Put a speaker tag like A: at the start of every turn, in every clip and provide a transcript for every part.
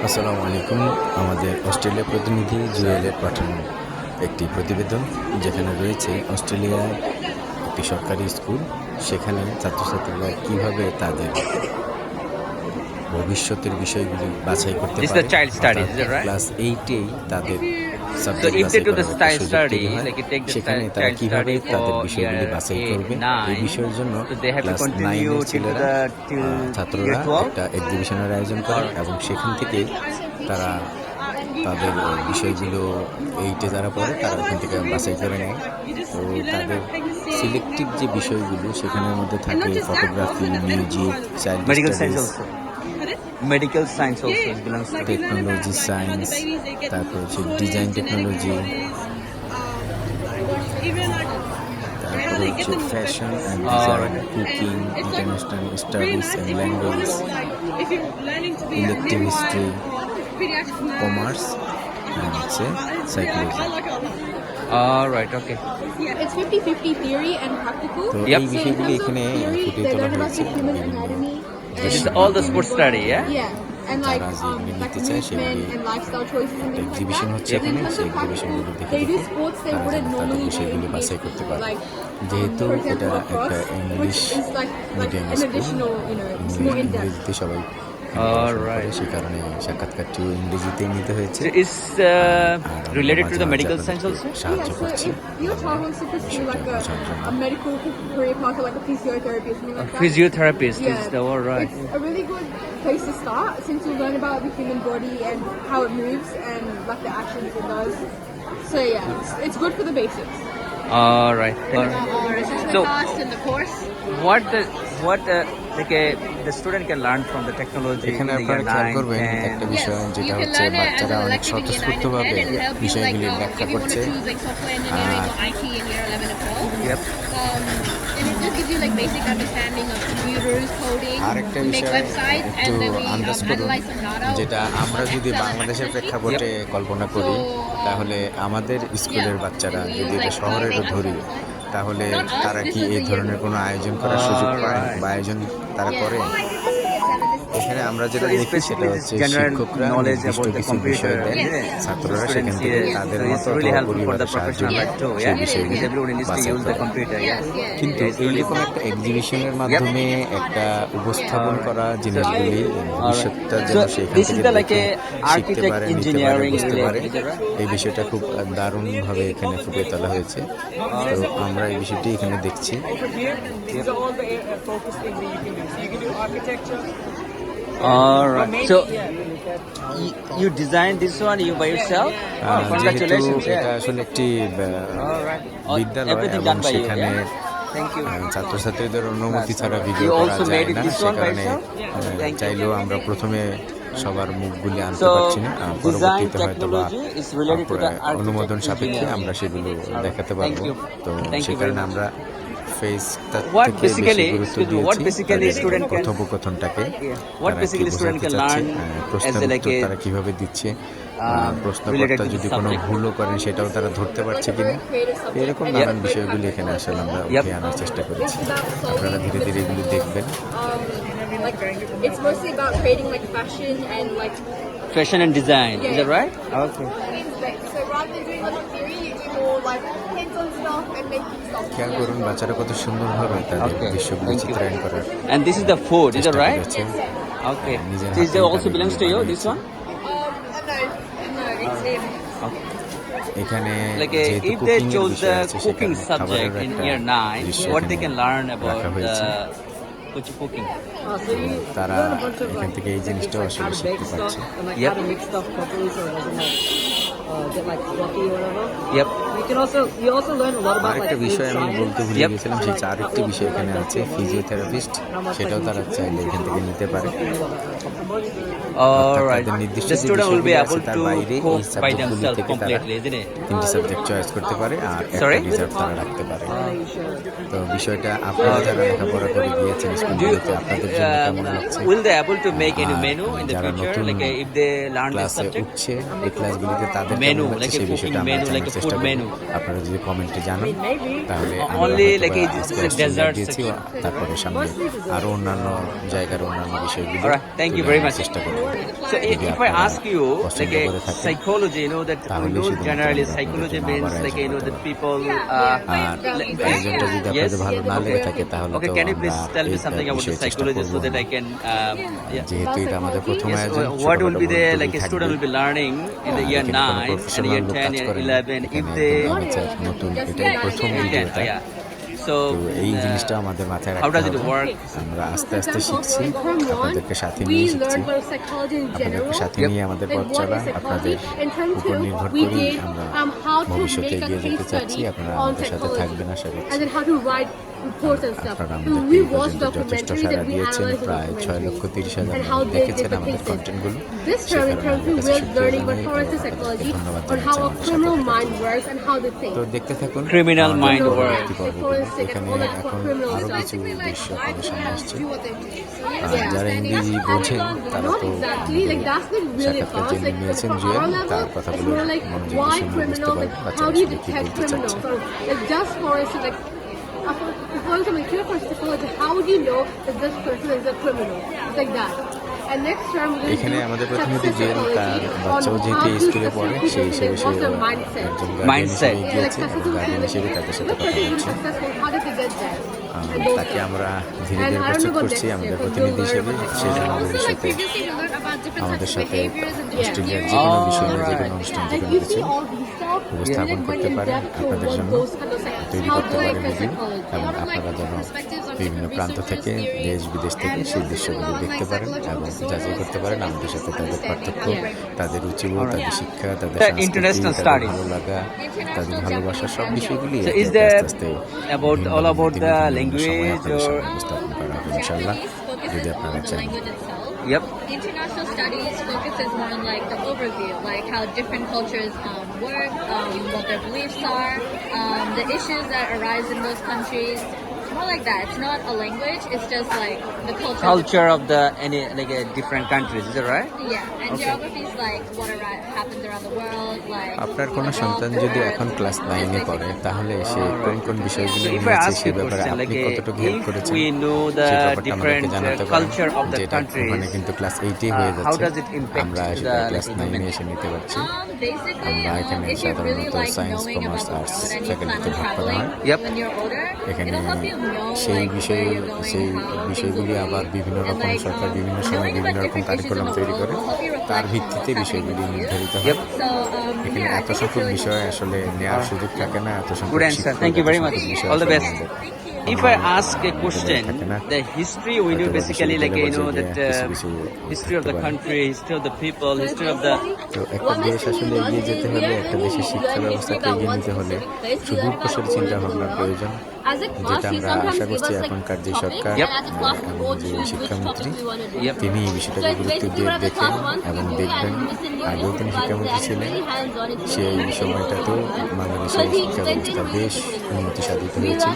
A: আসসালামু আলাইকুম। আমাদের অস্ট্রেলিয়া প্রতিনিধি জুয়েলের পাঠানো একটি প্রতিবেদন, যেখানে রয়েছে অস্ট্রেলিয়ার একটি সরকারি স্কুল, সেখানে ছাত্রছাত্রীরা কীভাবে তাদের ভবিষ্যতের বিষয়গুলি বাছাই করতে পারে। ক্লাস 8-এই তাদের সাবজেক্ট বাছাই করার একটা সুযোগ তৈরি হয়। সেখানে তারা কীভাবে তাদের বিষয়গুলি বাছাই করবে, এই বিষয়ের জন্য ক্লাস 9-এর ছেলেরা ছাত্ররা একটা এক্সিবিশনের আয়োজন করে এবং সেখান থেকে তারা তাদের বিষয়গুলো 8-এ যারা পড়ে তারা ওখান থেকে বাছাই করে নেয়। তো তাদের সিলেক্টিভ যে বিষয়গুলো সেখানের মধ্যে থাকে photography, music, child studies,
B: medical science also belongs to
A: technology science, তারপর হচ্ছে ডিজাইন টেকনোলজি, তারপর হচ্ছে fashion and design, cooking, international studies and language, elective history, commerce and হচ্ছে psychology.
B: all right, okay.
C: Yeah, it's 50-50 theory and practical.
A: তো এই বিষয়গুলি এখানে ফুটিয়ে তোলা হয়েছে।
B: This is all the sports study, yeah?
C: Yeah, and like
A: যারা যেগুলি
C: like
A: নিতে চায় সেগুলি
C: movement and lifestyle choices and things like
A: exhibition
C: that.
A: হচ্ছে
C: In
A: এখানে,
C: terms
A: সেই
C: of practical,
A: এক্সিবিশনগুলো দেখে
C: they do
A: দেখে
C: sports they
A: তারা
C: wouldn't
A: যেন তাদের
C: normally do
A: বিষয়গুলি
C: in
A: বাছাই
C: PhD.
A: করতে পারে।
C: Like
A: যেহেতু
C: for
A: এটা
C: example,
A: একটা
C: lacrosse,
A: English
C: which is like
A: medium
C: an
A: school,
C: additional, it's more in depth.
A: ইংরেজিতে সবাই
B: All
A: পড়াশোনা করে,
B: right.
A: সেই কারণে সাক্ষাৎকারটিও ইংরেজিতেই নিতে হয়েছে।
B: So is
A: আর আমরা
B: related to
A: মাঝে
B: the
A: মাঝে
B: medical
A: আপনাদেরকে
B: science also?
A: সাহায্য
C: Yeah, so
A: করছি
C: if your child wants to pursue like
A: বোঝার জন্য।
C: a medical career path or like a physiotherapy or something like that.
B: Physiotherapist is
C: Yeah,
B: the all right.
C: it's a really good place to start since you learn about the human body and how it moves and like the actions it does. So yeah, it's good for the basics.
B: All right. So
C: class and the course.
B: what like the student can learn from the technology
A: এখানে
B: in the
A: আপনারা
B: year
A: খেয়াল
B: 9,
A: করবেন
B: 10?
A: একটা বিষয়, যেটা হচ্ছে বাচ্চারা অনেক স্বতঃস্ফূর্তভাবে বিষয়গুলি ব্যাখ্যা করছে।
B: Yep.
C: And it just gives you like basic understanding of computers, coding,
A: আরেকটা
C: we make
A: বিষয়
C: websites
A: একটু
C: and then we
A: আন্দাজ করুন,
C: analyze some data.
A: যেটা আমরা যদি বাংলাদেশের প্রেক্ষাপটে কল্পনা করি, তাহলে আমাদের স্কুলের বাচ্চারা যদি এটা শহরেরও ধরি, তাহলে তারা কি এই ধরনের কোনো আয়োজন করার সুযোগ পায় বা আয়োজন তারা করে? এখানে আমরা যেটা দেখি সেটা হচ্ছে শিক্ষকরা নির্দিষ্ট কিছু বিষয় দেন, ছাত্ররা সেখান থেকে তাদের মতো অথবা পরিবারের সাহায্য নেয় সেই বিষয়গুলি বাছাই করে। কিন্তু এইরকম একটা এক্সিবিশনের মাধ্যমে একটা উপস্থাপন করা জিনিসগুলি ভবিষ্যৎটা যেন সেখান
B: this is
A: থেকে
B: the like
A: দেখে
B: a
A: শিখতে পারে,
B: architect
A: নিতে পারে,
B: engineering
A: বুঝতে পারে,
B: related, right?
A: এই বিষয়টা খুব দারুণভাবে এখানে ফুটিয়ে তোলা হয়েছে। তো আমরা এই বিষয়টি এখানে দেখছি।
D: These are all the focus things that you can do. So you can do architecture.
B: All right. So
D: So
B: you designed this one you by yourself?
A: যেহেতু
B: Congratulations.
A: এটা আসলে একটি
B: All right.
A: বিদ্যালয়
B: Everything
A: এবং
B: done by you,
A: সেখানে
B: yeah? Thank you.
A: ছাত্রছাত্রীদের অনুমতি ছাড়া ভিডিও
B: You
A: করা
B: also
A: যায়
B: made it
A: না,
B: this
A: সে
B: one by
A: কারণে
B: yourself? Thank you.
A: চাইলেও আমরা প্রথমে সবার মুখগুলি আনতে
B: So
A: পারছি না,
B: design
A: পরবর্তীতে হয়তো বা
B: technology is related to the
A: অনুমোদন
B: architect
A: সাপেক্ষে
B: engineering.
A: আমরা সেগুলো দেখাতে
B: Thank
A: পারবো।
B: you.
A: তো
B: Thank
A: সে
B: you very
A: কারণে
B: much.
A: আমরা ফেসটা
B: What
A: থেকে বেশি
B: basically-
A: গুরুত্ব
B: excuse me, what
A: দিয়েছি
B: basically
A: তাদের
B: student can-
A: কথোপকথনটাকে,
B: What
A: তারা কি
B: basically student
A: বোঝাতে
B: can
A: চাচ্ছে,
B: learn
A: প্রশ্নের
B: as a like
A: উত্তর
B: a
A: তারা কিভাবে দিচ্ছে,
B: related
A: প্রশ্নকর্তা
B: to the
A: যদি কোনো
B: subject.
A: ভুলও করেন সেটাও তারা ধরতে পারছে কিনা, এরকম নানান বিষয়গুলি এখানে আসলে আমরা উঠে আনার চেষ্টা করেছি। আপনারা ধীরে ধীরে এগুলি দেখবেন।
C: Like it's mostly about creating like fashion and like
B: fashion and design? Is that right? Okay.
C: so rather than doing like theory, you do more like hands-on stuff and making stuff.
A: খেয়াল করুন বাচ্চারা কত সুন্দরভাবে তাদের
B: Okay,
A: দৃশ্যগুলি
B: thank you.
A: চিত্রায়ন করার
B: And this is the food, is that
A: চেষ্টা
B: right?
A: করেছে।
B: Okay.
A: নিজের
B: So is
A: হাতেই
B: that also
A: তাদের
B: belongs to you,
A: বানিয়েছে।
B: this one?
C: No, it's him.
B: Okay.
A: এখানে
B: Like
A: যেহেতু
B: if they
A: কুকিং এর
B: chose
A: বিষয়
B: the
A: আছে,
B: cooking
A: সেখানে খাবারের
B: subject in
A: একটা
B: year 9,
A: দৃশ্য
B: what they
A: এখানে
B: can learn about
A: রাখা হয়েছে।
B: cooking?
D: so you
A: তারা
D: learn a bunch of
A: এখান থেকে এই জিনিসটাও
D: how
A: আসলে
D: to
A: শিখতে
D: bake stuff
A: পারছে।
D: and like
B: Yep.
D: how to mix stuff properly so it doesn't like get like fluffy or whatever.
B: Yep.
D: You also learn a lot about like
A: আরেকটা
D: food
A: বিষয় আমি
D: science.
A: বলতে ভুলে
B: Yep.
A: গেছিলাম, সেই আরেকটি বিষয় এখানে আছে, ফিজিওথেরাপিস্ট, সেটাও তারা চাইলে এখান থেকে নিতে পারে।
B: All right.
A: তাদের নির্দিষ্ট
B: The
A: যে
B: student will be
A: বিষয়গুলি আছে
B: able
A: তার
B: to
A: বাইরে এই
B: cook by
A: সাবজেক্টগুলি
B: themselves
A: থেকে তারা
B: completely, isn't it?
A: 3টি সাবজেক্ট চয়েস করতে পারে আর
B: Sorry?
A: একটা রিজার্ভ তারা রাখতে পারে। তো বিষয়টা আপনারা যারা লেখাপড়া করে গিয়েছেন স্কুলগুলোতে, আপনাদের জন্য কেমন লাগছে?
B: Will they able to make any
A: R
B: menu in the
A: যারা
B: future?
A: নতুন
B: Like if they learn this
A: ক্লাসে
B: subject?
A: উঠছে, এই ক্লাসগুলিতে তাদের
B: menu,
A: কেমন লাগছে
B: like a
A: সেই বিষয়টা
B: cooking
A: আমরা
B: menu, like
A: জানার
B: a
A: চেষ্টা
B: food
A: করব।
B: menu.
A: আপনারা যদি কমেন্টে জানান তাহলে আমরা
B: Only
A: হয়তো
B: like
A: বা
B: a
A: আজকে
B: desert
A: অস্ট্রেলিয়া দিয়েছি,
B: section.
A: তারপরে সামনে আরো অন্যান্য জায়গার অন্যান্য বিষয়গুলো
B: Alright, thank you
A: তুলে
B: very
A: আনার
B: much.
A: চেষ্টা করব।
B: So
A: যদি
B: if I
A: আপনারা
B: ask you
A: পছন্দ
B: like a
A: করে থাকেন,
B: psychology, you know that we
A: তাহলে
B: know
A: শুধুমাত্র
B: generally
A: আমরা
B: psychology
A: আপনাদের জন্য
B: means
A: আবার
B: like you know
A: আয়োজন
B: that
A: করতে
B: people
A: আর আয়োজনটা যদি
B: yes.
A: আপনাদের ভালো না লেগে থাকে তাহলে
B: Okay,
A: তো
B: can you
A: আমরা
B: please tell me
A: এই
B: something about the
A: বিষয়ে চেষ্টা
B: psychology
A: করব
B: so that
A: না।
B: I can yeah.
A: যেহেতু এটা আমাদের প্রথম
B: Yes,
A: আয়োজন,
B: what will be
A: ছোটখাটো
B: there
A: ভুল
B: like a
A: ত্রুটি
B: student will be
A: থাকবে।
B: learning in the year
A: এখানে কোনো
B: 9 and
A: প্রফেশনাল
B: year
A: লোক
B: 10
A: কাজ
B: year
A: করেন,
B: 11 if
A: এখানে
B: they
A: একদম বাচ্চা নতুন, এটাই প্রথম ভিডিওটা।
B: yeah. So
A: তো এই জিনিসটা আমাদের মাথায়
B: how
A: রাখতে
B: does it
A: হবে।
B: work?
A: আমরা আস্তে
C: For
A: আস্তে
C: example,
A: শিখছি,
C: in term one,
A: আপনাদেরকে সাথে
C: we
A: নিয়ে শিখছি,
C: learned about psychology in general.
A: আপনাদেরকে সাথে
B: Yep.
A: নিয়ে আমাদের
C: Like
A: পথ
C: what
A: চলা
C: is
A: আপনাদের
C: psychology? In term
A: উপর
C: two,
A: নির্ভর
C: we
A: করেই
C: did
A: আমরা
C: how to
A: ভবিষ্যতে
C: make a
A: এগিয়ে যেতে
C: case
A: চাচ্ছি।
C: study
A: আপনারা
C: on
A: আমাদের সাথে
C: psychology.
A: থাকবেন আশা করছি।
C: And then how to write reports and stuff.
A: আপনারা
C: So
A: আমাদেরকে
C: we
A: এই
C: watched
A: পর্যন্ত যথেষ্ট
C: documentaries
A: সাড়া
C: and we
A: দিয়েছেন,
C: analyzed the
A: প্রায় 6,30,000
C: and how
A: মানুষ
C: they
A: দেখেছেন
C: did the
A: আমাদের
C: cases.
A: কন্টেন্টগুলো।
C: This
A: সে
C: term in
A: কারণে
C: term two,
A: আমাদের কাছে
C: we're
A: সুক্রিয়া
C: learning
A: জানাই
C: about
A: এবং
C: forensic
A: আপনাদেরকে
C: psychology
A: ধন্যবাদ
C: on
A: জানাচ্ছি
C: how a
A: আমাদের সাথে
C: criminal
A: থাকার
C: mind
A: জন্য।
C: works and how they think.
A: তো দেখতে থাকুন
B: Criminal
A: আমাদের
B: mind
A: পরবর্তী
B: works.
A: পর্বগুলো। এখানে এখন আরো কিছু দৃশ্য আপনাদের সামনে আসছে। যারা ইংরেজি বোঝেন তারা
C: Not
A: তো
C: exactly, like that's been really
A: সাক্ষাৎকার যে
C: advanced. Like
A: নিয়েছেন
C: for
A: জুয়েল,
C: our level,
A: তার
C: it's
A: কথাগুলো
C: more like
A: মনোযোগ
C: why
A: দিয়ে শুনলে বুঝতে
C: criminal, like
A: পারবেন
C: how
A: বাচ্চারা
C: do you
A: আসলে কি
C: detect
A: বলতে
C: criminals?
A: চাচ্ছে।
C: Or like just for instance, like for example, if you're for psychology, how do you know that this person is a criminal? It's like that. And next term, we'll
A: এখানে
C: do
A: আমাদের প্রতিনিধি
C: success
A: Jewel, তার
C: psychology
A: বাচ্চাও
C: on
A: যেহেতু
C: how
A: এই
C: to
A: স্কুলে পড়ে
C: successfully
A: সেই হিসেবে সে
C: what's their mindset.
A: একজন গার্ডিয়ান
B: Mindset.
A: হিসেবে
C: Yeah, like
A: গিয়েছে এবং
C: successful
A: গার্ডিয়ান হিসেবে তাদের সাথে
C: what
A: কথা
C: person is
A: বলছি।
C: successful? How did they get there? And those
A: তাকে
C: stuff.
A: আমরা ধীরে
C: And
A: ধীরে
C: I don't
A: প্রস্তুত
C: know about
A: করছি
C: next
A: আমাদের
C: year, but
A: প্রতিনিধি
C: we'll
A: হিসেবে।
C: learn about
A: সে যেন
C: next year.
A: ভবিষ্যতে
E: previously we learned about different
A: আমাদের
E: types of
A: সাথে
E: behaviors and
A: অস্ট্রেলিয়ার
E: different
A: যে কোনো
B: Oh,
A: বিষয় নিয়ে যে
B: right.
A: কোনো অনুষ্ঠান যে
C: And
A: কোনো
C: you
A: কিছু
C: see all these stuff,
A: উপস্থাপন
C: really
A: করতে
C: went in
A: পারে
C: depth to
A: আপনাদের
C: what
A: জন্য,
C: those kind of like
A: তৈরি
C: how
A: করতে
C: to
A: পারে
C: like
A: ভিডিও
C: psychology.
A: এবং আপনারা যেন বিভিন্ন প্রান্ত থেকে দেশ বিদেশ থেকে সেই দৃশ্যগুলো দেখতে পারেন এবং যাচাই করতে পারেন আমাদের সাথে তাদের পার্থক্য, তাদের রুচিবোধ, তাদের শিক্ষা, তাদের
B: The
A: সংস্কৃতি,
B: international
A: তাদের
B: studies.
A: ভালো লাগা, তাদের ভালোবাসা, সব বিষয়গুলি
B: So
A: আস্তে
B: is
A: আস্তে
B: there
A: আস্তে
B: about
A: ভিন্ন
B: all
A: ভিন্ন
B: about
A: দিনে
B: the
A: ভিন্ন ভিন্ন সময়ে
B: language
A: আপনাদের সামনে
B: or-
A: উপস্থাপন করা হবে ইনশাআল্লাহ, যদি আপনারা চান।
B: Yep.
E: International studies focuses more on like the overview, like how different cultures work, what their beliefs are, the issues that arise in those countries. More like that. It's not a language. It's just like the culture.
B: Culture of the any like different countries. Is that right?
E: Yeah, and geography is like what happens around the world. Like
A: আপনার কোনো সন্তান যদি এখন class 9-এ পড়ে তাহলে সে কোন কোন বিষয়গুলো
B: So if I
A: নিয়েছে
B: ask
A: সে
B: you a
A: ব্যাপারে
B: question, like
A: আপনি কতটুকু হেল্প
B: if
A: করেছেন
B: we know the
A: সেই ব্যাপারটা আমাদেরকে
B: different
A: জানাতে পারেন,
B: culture of the
A: যেটা
B: countries,
A: ওখানে কিন্তু ক্লাস 8-এই হয়ে
B: how
A: যাচ্ছে,
B: does it impact
A: আমরা
B: to
A: সেটা
B: the,
A: ক্লাস
B: like,
A: 9-এ
B: human?
A: এসে নিতে পারছি।
E: basically,
A: আমরা এখানে
E: if you really
A: সাধারণত
E: like
A: science,
E: knowing
A: commerce,
E: about the
A: arts
E: world and you plan
A: ফ্যাকাল্টিতে
E: on
A: ভাগ করা
E: traveling
A: হয়।
B: Yep.
E: when you're older,
A: এখানে
E: it'll help you know
A: সেই
E: like
A: বিষয়ে
E: where you're going,
A: সেই
E: how things will
A: বিষয়গুলি
E: be.
A: আবার বিভিন্ন
E: And,
A: রকম
E: like,
A: সরকার বিভিন্ন সময়
E: knowing
A: বিভিন্ন
E: about
A: রকম
E: different issues in
A: curriculum
E: the
A: তৈরি
E: world
A: করে,
E: will help you
A: তার
E: reflect on
A: ভিত্তিতে
E: what's
A: বিষয়গুলি
E: happening to you.
A: নির্ধারিত হয়।
B: Yep.
E: So
A: এখানে
E: yeah, I
A: এত
E: think it's
A: সংখ্যক
E: really
A: বিষয় আসলে নেওয়ার সুযোগ থাকে না, এত সংখ্যক
B: Good answer.
A: শিক্ষক,
B: Thank you
A: এত
B: very much.
A: সংখ্যক বিষয়
B: All the
A: আসলে
B: best.
A: আমাদের
B: If I ask a question,
A: থাকে না।
B: the history we know
A: হয়তো
B: basically like you know that
A: কিছু কিছু
B: history of the
A: থাকতে পারে।
B: country, history of the people, history of the
A: তো একটা দেশ আসলে এগিয়ে যেতে হলে, একটা দেশের শিক্ষা ব্যবস্থাকে এগিয়ে নিতে হলে সুদূর প্রসারী চিন্তা ভাবনার প্রয়োজন, যেটা আমরা আশা করছি এখনকার যে সরকার এবং যে শিক্ষামন্ত্রী
B: Yep.
A: তিনি এই বিষয়টাকে গুরুত্ব দিয়ে দেখেন এবং দেখবেন। আগেও তিনি শিক্ষামন্ত্রী ছিলেন, সেই সময়টাতেও বাংলাদেশের শিক্ষা ব্যবস্থা বেশ উন্নতি সাধিত হয়েছিল।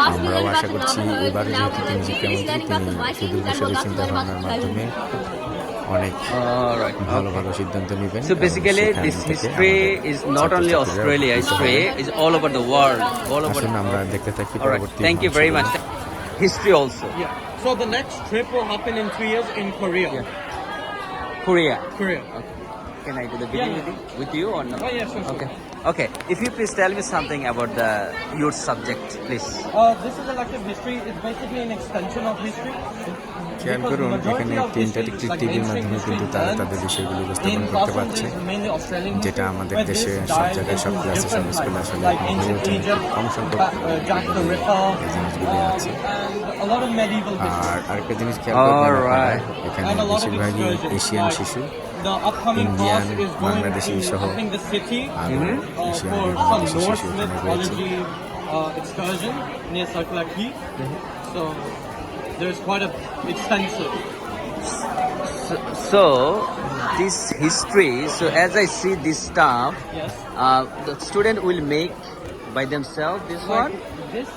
A: আমরাও আশা করছি এবারে যেহেতু তিনি শিক্ষামন্ত্রী, তিনি সুদূর প্রসারী চিন্তা ভাবনার মাধ্যমে অনেক
B: all right.
A: ভালো ভালো সিদ্ধান্ত নেবেন।
B: So
A: এবং
B: basically,
A: সেখান
B: this
A: থেকে
B: history
A: আমাদের
B: is not only
A: ছাত্রছাত্রীরা
B: Australia
A: উপকৃত
B: history,
A: হবে।
B: is all over the world, all over.
A: আসুন আমরা দেখতে থাকি
B: All right.
A: পরবর্তী
B: Thank you very much.
A: অংশগুলো।
B: History also.
D: Yeah. So the next trip will happen in 3 years in Korea.
B: Korea.
D: Korea.
B: Can I do the video
D: Yeah.
B: with you or no?
D: Oh, yeah, sure, sure.
B: Okay. Okay. If you please tell me something about your subject, please.
D: This is elective history. It's basically an extension of history.
A: খেয়াল করুন, এখানে একটি interactive টিভির মাধ্যমে কিন্তু তারা তাদের বিষয়গুলি উপস্থাপন করতে পারছে, যেটা আমাদের দেশে সব জায়গায় সব ক্লাসে সব স্কুলে আসলে এখন হয়ে ওঠেনি। কম সংখ্যক এই জিনিসগুলি আছে। আর আরেকটা জিনিস খেয়াল করবেন আপনারা, এখানে বেশিরভাগই এশিয়ান শিশু,
D: Indian,
A: Bangladeshi সহ আরো এশিয়ান বিভিন্ন দেশের শিশু এখানে রয়েছে।
D: excursion near Circular Quay. So there's quite a extensive.
B: So this history. So as I see this stuff,
D: Yes.
B: the student will make by themselves this one.
D: This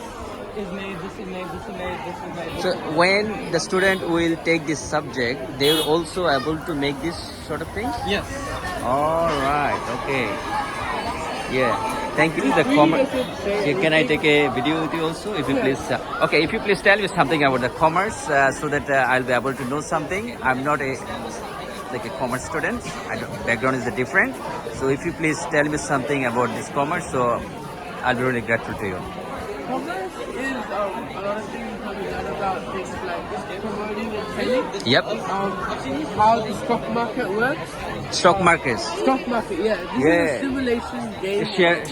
D: is made. This is made. This is made. This is made.
B: So when the student will take this subject, they will also able to make this sort of things.
D: Yes.
B: All right. Okay. Yeah. Thank you. The commerce. Can I take a video with you also? If you please. Okay. If you please tell me something about the commerce, so that I'll be able to know something. I'm not a like a commerce student. Background is different. So if you please tell me something about this commerce, so I'll be really grateful to you.
D: Commerce is a lot of things you probably learn about things like promoting and trading.
B: Yep.
D: How the stock market works.
B: Stock markets.
D: Stock market, yeah. This is a simulation game.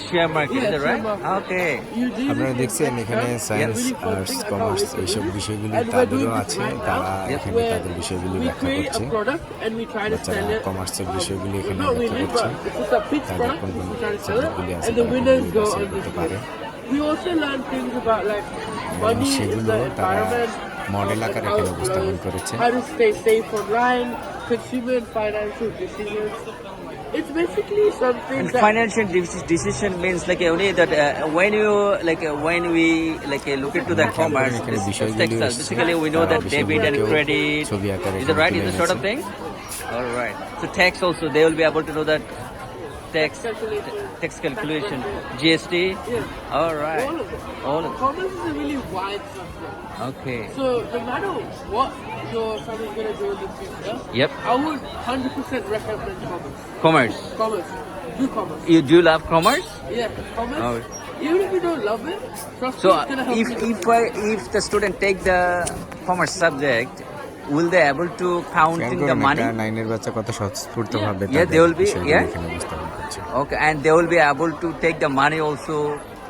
B: Share market.
D: Yeah,
B: Is that right?
D: share market.
B: Okay.
D: You do
A: আপনারা
D: this
A: দেখছেন এখানে science arts commerce এইসব বিষয়গুলি তাদেরও আছে, তারা এখানে তাদের বিষয়গুলি
D: we
A: ব্যাখ্যা
D: create
A: করছে।
D: a product and we try to
A: বাচ্চারা
D: sell it.
A: কমার্সের বিষয়গুলি এখানে
D: Not
A: ব্যাখ্যা
D: really,
A: করছে,
D: but it's a pitch
A: তাদের
D: product.
A: কোন কোন
D: We try to sell
A: সাবজেক্টগুলি
D: it,
A: আছে
D: and the
A: তারা
D: winners
A: কোনগুলি
D: go
A: বাছাই
D: on
A: করতে
D: this
A: পারে।
D: list. We also learn things about like
A: এবং
D: money,
A: সেগুলো
D: the
A: তারা
D: environment,
A: মডেল আকারে এখানে উপস্থাপন করেছে।
D: how to stay safe online, consumer and financial decisions. It's basically something
B: And
D: that
B: financial decision means like only that when we look into the commerce,
A: এখানে
B: it's
A: বিষয়গুলি
B: textiles.
A: এসেছে,
B: Basically, we know
A: তারা
B: that debit and
A: বিষয়গুলিকেও
B: credit.
A: ছবি আকারে
B: Is it right? Is
A: তুলে
B: the sort of
A: এনেছে।
B: thing? All right. So tax also, they will be able to know that tax calculation, GST.
D: Yeah.
B: All right.
D: all of it.
B: All of
D: Commerce is a really wide subject.
B: okay.
D: So no matter what your son is going to do in the future,
B: Yep.
D: I would 100% recommend commerce.
B: Commerce.
D: Commerce. Do commerce.
B: You do love commerce?
D: Yeah, commerce.
B: Oh.
D: Even if you don't love it, trust me,
B: So
D: it's going to help you.
B: if the student take the commerce subject, will they able to
A: খেয়াল
B: counting the
A: করুন
B: money?
A: একটা নাইনের বাচ্চা কত স্বতঃস্ফূর্তভাবে
B: Yeah, they will be-
A: বিষয়গুলি
B: yeah.
A: এখানে উপস্থাপন করছে।
B: Okay, and they will be able to take the money also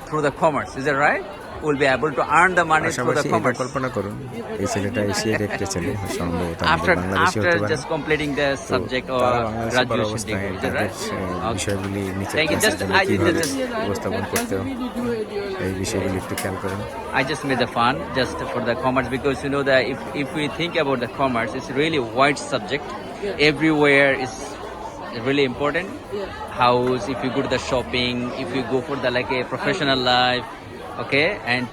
B: through the commerce. Is that right? Will be able to earn the money through the
A: পাশাপাশি এটা
B: commerce
A: কল্পনা করুন, এই ছেলেটা এশিয়ার একটা ছেলে, সম্ভবত আমাদের বাংলাদেশি
B: after
A: হতে পারে।
B: just completing the
A: তো
B: subject or
A: তারা বাংলাদেশে পড়া
B: graduation
A: অবস্থায়
B: degree. Is that
A: তাদের
B: right? Okay.
A: বিষয়গুলি নিচে
B: Thank you. Just- I
A: কিভাবে
B: just-
A: উপস্থাপন
D: That
A: করতে
D: doesn't mean you do it in your
A: এই
D: life.
A: বিষয়গুলি একটু খেয়াল করুন।
B: I just made the fun just for the commerce because you know that if we think about the commerce, it's really wide subject.
D: Yeah.
B: Everywhere is really important.
D: Yeah.
B: House, if you go to the shopping, if you go for the like a professional life, okay, and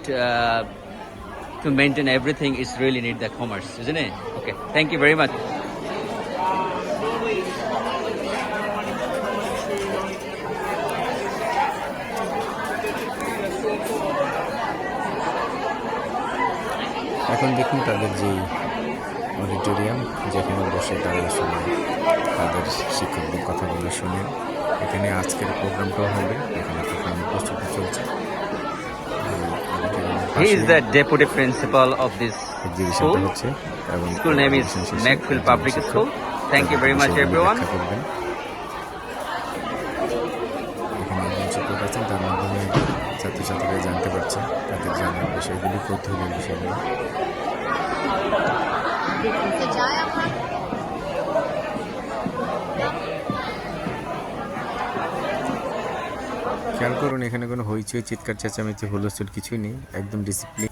B: to maintain everything is really need the commerce, isn't it? Okay, thank you very much.
A: এখন দেখুন তাদের যেই auditorium, যেখানে বসে তারা আসলে তাদের শিক্ষকদের কথাগুলো শুনে, এখানে আজকের প্রোগ্রামটাও হবে, এখানে প্রোগ্রামের প্রস্তুতি চলছে।
B: He is the deputy principal of this
A: এক্সিবিশনটা
B: school.
A: হচ্ছে এবং
B: School name is
A: exhibition শেষে
B: Macfield
A: একজন
B: Public
A: শিক্ষক
B: School. Thank you very much,
A: বিষয়গুলি
B: everyone.
A: ব্যাখ্যা করবেন। এখানে একজন শিক্ষক আছেন, তার মাধ্যমে ছাত্রছাত্রীরা জানতে পারছে তাদের জানার বিষয়গুলি, কৌতূহলের বিষয়গুলি। খেয়াল করুন এখানে কোনো হইচই, চিৎকার চেঁচামেচি, হুলস্থুল কিছুই নেই, একদম ডিসিপ্লিন।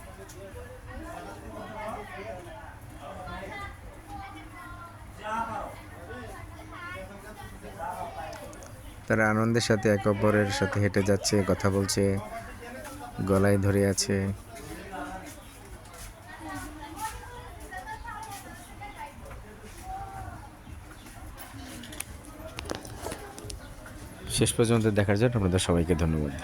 A: তারা আনন্দের সাথে একে অপরের সাথে হেঁটে যাচ্ছে, কথা বলছে, গলায় ধরে আছে। শেষ পর্যন্ত দেখার জন্য আপনাদের সবাইকে ধন্যবাদ।